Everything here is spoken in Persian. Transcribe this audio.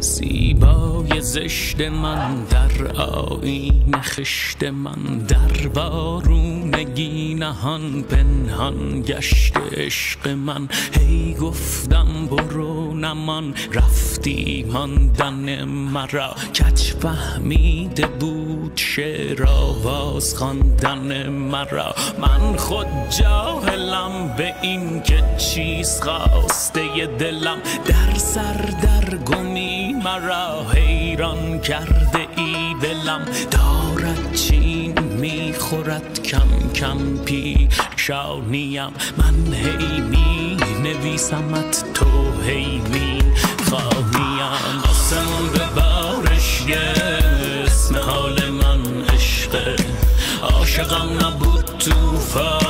زیبای زشت من در آیین خشت من، در وارونگی نهان پنهان گشت عشق من. هی گفتم برو نمان، رفتی ماندن مرا. کج فهمیده بود شعر آواز خواندن مرا. من خود جاهلم به این که چیز خواسته دلم. در سر در گمی مرا حیران کرده ای دلم. دارد چین میخورد کم کم پیشانیم. من هی می نویسمت، تو هی می خواهیم. آسمون به بارش یه اسم حال من عشقه. عاشقم نبود توفان